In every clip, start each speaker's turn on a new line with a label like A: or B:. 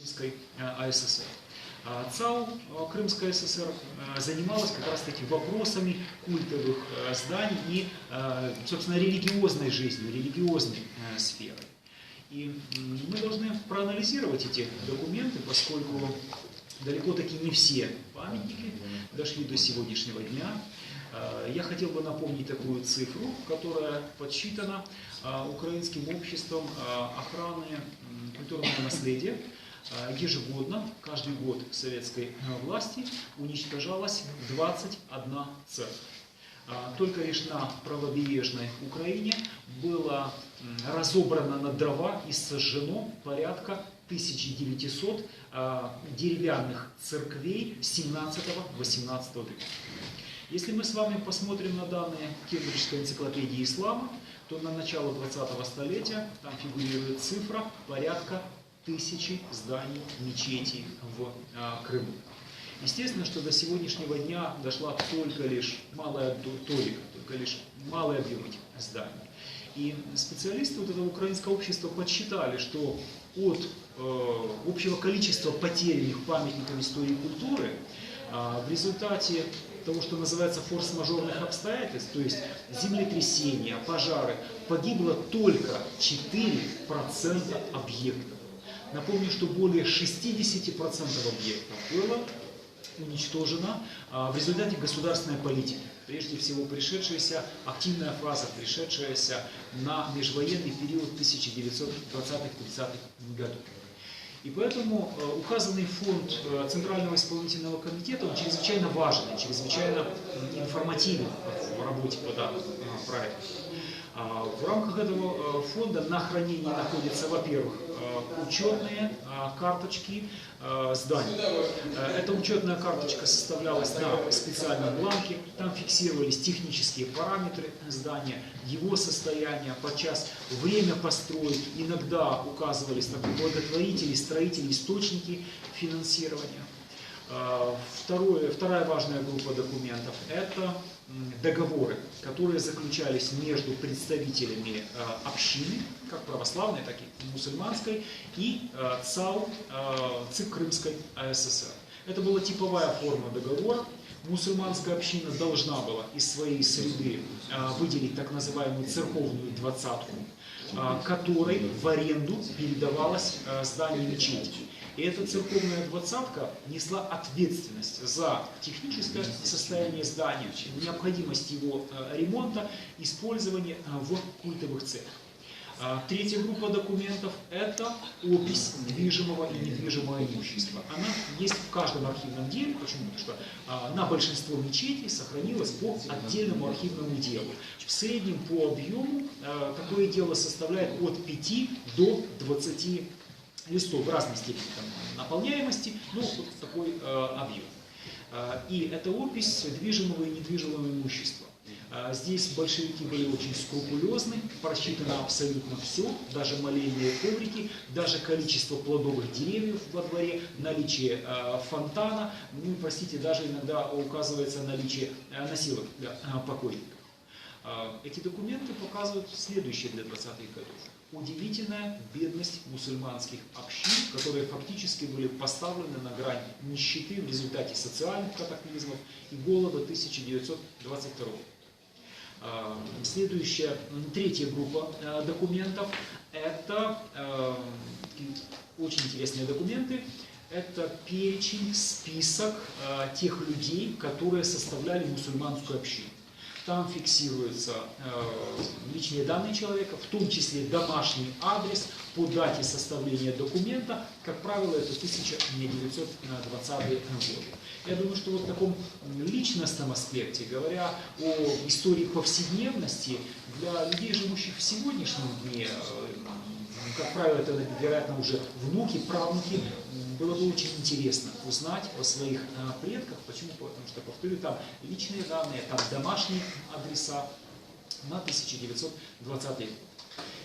A: Крымской АССР. ЦАУ Крымская ССР занималась как раз таки вопросами культовых зданий и, собственно, религиозной жизнью, религиозной сферой. И мы должны проанализировать эти документы, поскольку далеко-таки не все памятники дошли до сегодняшнего дня. Я хотел бы напомнить такую цифру, которая подсчитана Украинским обществом охраны культурного наследия. Ежегодно, каждый год советской власти уничтожалась 21 церковь. Только лишь на правобережной Украине было разобрано на дрова и сожжено порядка 1900 деревянных церквей 17-18 века. Если мы с вами посмотрим на данные Кембриджской энциклопедии ислама, то на начало 20-го столетия там фигурирует цифра порядка 1000 зданий, мечетей в Крыму. Естественно, что до сегодняшнего дня дошла только лишь малая толика, только лишь малый объем этих зданий. И специалисты вот этого украинского общества подсчитали, что от общего количества потерянных памятников истории и культуры в результате того, что называется форс-мажорных обстоятельств, то есть землетрясения, пожары, погибло только 4% объектов. Напомню, что более 60% объектов было уничтожено в результате государственной политики. Прежде всего, активная фаза, пришедшаяся на межвоенный период 1920-30-х годов. И поэтому указанный фонд Центрального исполнительного комитета, он чрезвычайно важен, чрезвычайно информативен в работе по данному проекту. В рамках этого фонда на хранении находятся, во-первых, учетные карточки зданий. Эта учетная карточка составлялась на специальном бланке, там фиксировались технические параметры здания, его состояние, подчас время построек, иногда указывались благотворители, строители, источники финансирования. Вторая важная группа документов – это договоры, которые заключались между представителями общины, как православной, так и мусульманской, и ЦАУ, ЦИК Крымской АССР. Это была типовая форма договора. Мусульманская община должна была из своей среды выделить так называемую церковную двадцатку, которой в аренду передавалось здание мечети. И эта церковная двадцатка несла ответственность за техническое состояние здания, необходимость его ремонта, использования в культовых целях. Третья группа документов – это опись движимого и недвижимого имущества. Она есть в каждом архивном деле. Почему? Потому что на большинство мечетей сохранилось по отдельному архивному делу. В среднем по объему такое дело составляет от 5 до 20 листов в разной степени наполняемости, но вот такой объем. И это опись движимого и недвижимого имущества. Здесь большевики были очень скрупулезны, просчитано абсолютно все, даже малейные коврики, даже количество плодовых деревьев во дворе, наличие фонтана, ну и, простите, даже иногда указывается наличие носилок для покойников. Эти документы показывают следующее для 20-х годов. Удивительная бедность мусульманских общин, которые фактически были поставлены на грань нищеты в результате социальных катаклизмов и голода 1922 года. Следующая, третья группа документов – это очень интересные документы. Это перечень, список тех людей, которые составляли мусульманскую общину. Там фиксируются личные данные человека, в том числе домашний адрес по дате составления документа. Как правило, это 1920-е годы. Я думаю, что вот в таком личностном аспекте, говоря о истории повседневности, для людей, живущих в сегодняшнем дне, как правило, это, вероятно, уже внуки, правнуки, было бы очень интересно узнать о своих предках. Почему? Потому что, повторю, там личные данные, там домашние адреса на 1920-е.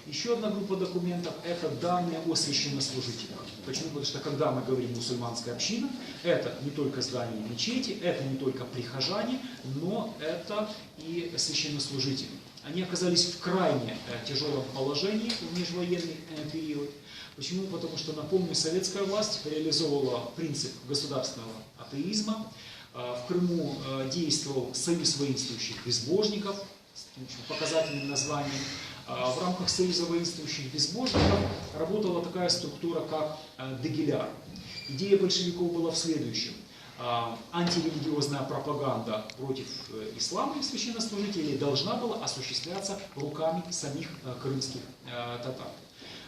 A: Еще одна группа документов – это данные о священнослужителях. Почему? Потому что, когда мы говорим «мусульманская община», это не только здания мечети, это не только прихожане, но это и священнослужители. Они оказались в крайне тяжелом положении в межвоенный период. Почему? Потому что, напомню, советская власть реализовывала принцип государственного атеизма. В Крыму действовал Союз воинствующих безбожников с показательным названием. В рамках Союза воинствующих безбожников работала такая структура, как Дегиляр. Идея большевиков была в следующем. Антирелигиозная пропаганда против ислама и священнослужителей должна была осуществляться руками самих крымских татар.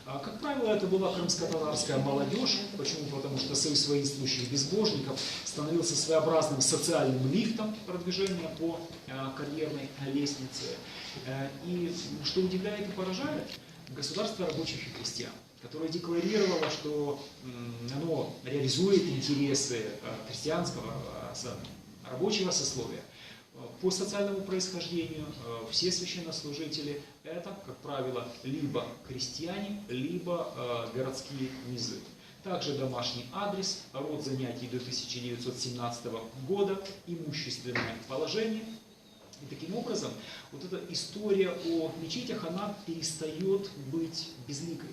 A: Как правило, это была крымско-татарская молодежь. Почему? Потому что Союз воинствующих безбожников становился своеобразным социальным лифтом продвижения по карьерной лестнице. И что удивляет и поражает, государство рабочих и крестьян, которое декларировало, что оно реализует интересы крестьянского, рабочего сословия. По социальному происхождению все священнослужители – это, как правило, либо крестьяне, либо городские низы. Также домашний адрес, род занятий до 1917 года, имущественное положение. И таким образом, вот эта история о мечетях, она перестает быть безликой.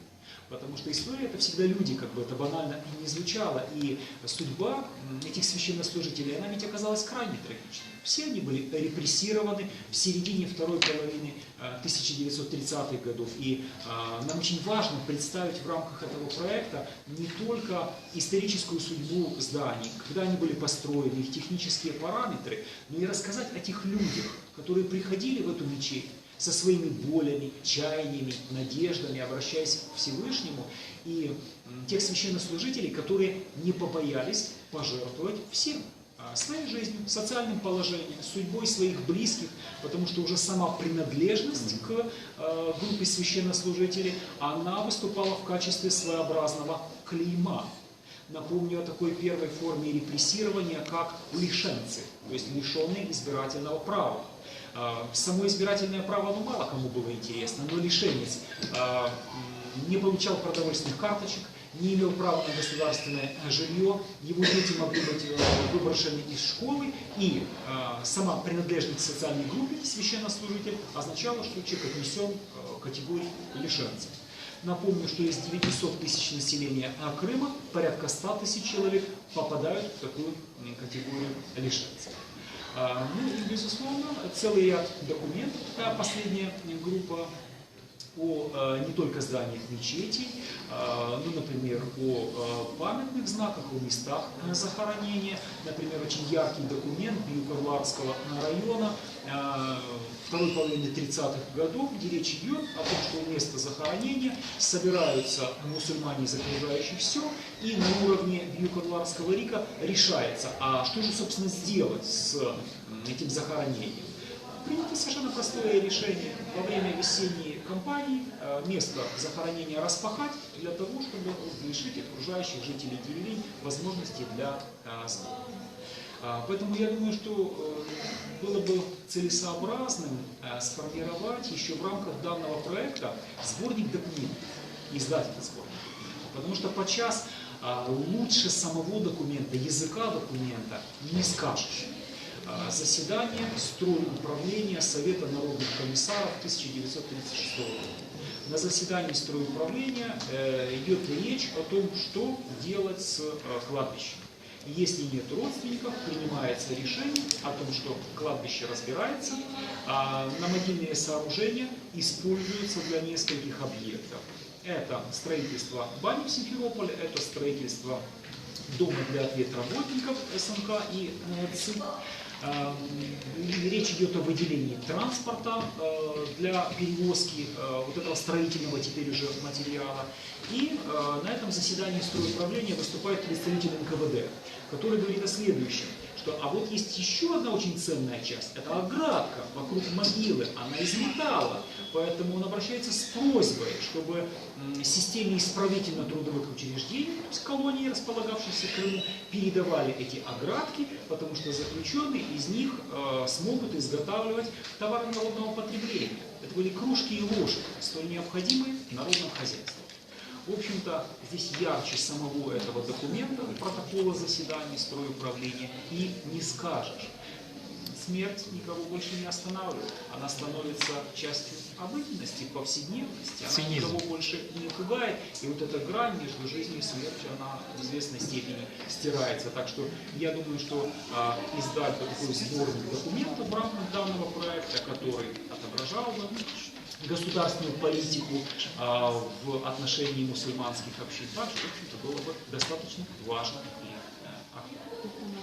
A: Потому что история — это всегда люди, как бы это банально и не звучало. И судьба этих священнослужителей, она ведь оказалась крайне трагичной. Все они были репрессированы в середине второй половины 1930-х годов. И нам очень важно представить в рамках этого проекта не только историческую судьбу зданий, когда они были построены, их технические параметры, но и рассказать о тех людях, которые приходили в эту мечеть со своими болями, чаяниями, надеждами, обращаясь к Всевышнему, и тех священнослужителей, которые не побоялись пожертвовать всем. Своей жизнью, социальным положением, судьбой своих близких, потому что уже сама принадлежность к группе священнослужителей, она выступала в качестве своеобразного клейма. Напомню о такой первой форме репрессирования, как лишенцы, то есть лишенные избирательного права. Само избирательное право, мало кому было интересно, но лишенец не получал продовольственных карточек, не имел права на государственное жилье, его дети могли быть выброшены из школы, и сама принадлежность к социальной группе священнослужитель означала, что человек отнесен к категории лишенцев. Напомню, что из 900 тысяч населения Крыма порядка 100 тысяч человек попадают в такую категорию лишенцев. Ну и, безусловно, целый ряд документов, последняя группа, о не только зданиях мечетей, ну, например, о памятных знаках, о местах захоронения. Например, очень яркий документ Бьюкарларского района второй половины 30-х годов, где речь идет о том, что у места захоронения собираются мусульмане из окружающих сел, и на уровне Бьюкарларского рика решается, а что же, собственно, сделать с этим захоронением. Принято совершенно простое решение во время весенней кампании место захоронения распахать для того, чтобы лишить окружающих жителей деревень возможности для сбора. Поэтому я думаю, что было бы целесообразным сформировать еще в рамках данного проекта сборник документов, издать этот сборник. Потому что подчас лучше самого документа, языка документа не скажешь. Заседание стройуправления Совета народных комиссаров 1936 года. На заседании стройуправления идет речь о том, что делать с кладбищем. И если нет родственников, принимается решение о том, что кладбище разбирается, а могильные сооружения используются для нескольких объектов. Это строительство бани в Симферополе, это строительство дома для ответработников СНК и ЦИК. Речь идет о выделении транспорта для перевозки вот этого строительного теперь уже материала. И на этом заседании стройуправления выступает представитель НКВД, который говорит о следующем, что а вот есть еще одна очень ценная часть, это оградка вокруг могилы, она из металла, поэтому он обращается с просьбой, чтобы системе исправительно-трудовых учреждений, то есть колонии, располагавшиеся в Крыму, передавали эти оградки, потому что заключенные из них смогут изготавливать товары народного потребления. Это были кружки и ложки, столь необходимые в народном хозяйстве. В общем-то, здесь ярче самого этого документа, протокола заседаний стройуправления, и не скажешь. смерть никого больше не останавливает. Она становится частью обыденности, повседневности. Она
B: Цинизм.
A: никого больше не пугает. И вот эта грань между жизнью и смертью, она в известной степени стирается. Так что я думаю, что издать вот такой сборник документов в рамках данного проекта, который отображал бы государственную политику в отношении мусульманских общин, так что это было бы достаточно важно и актуально.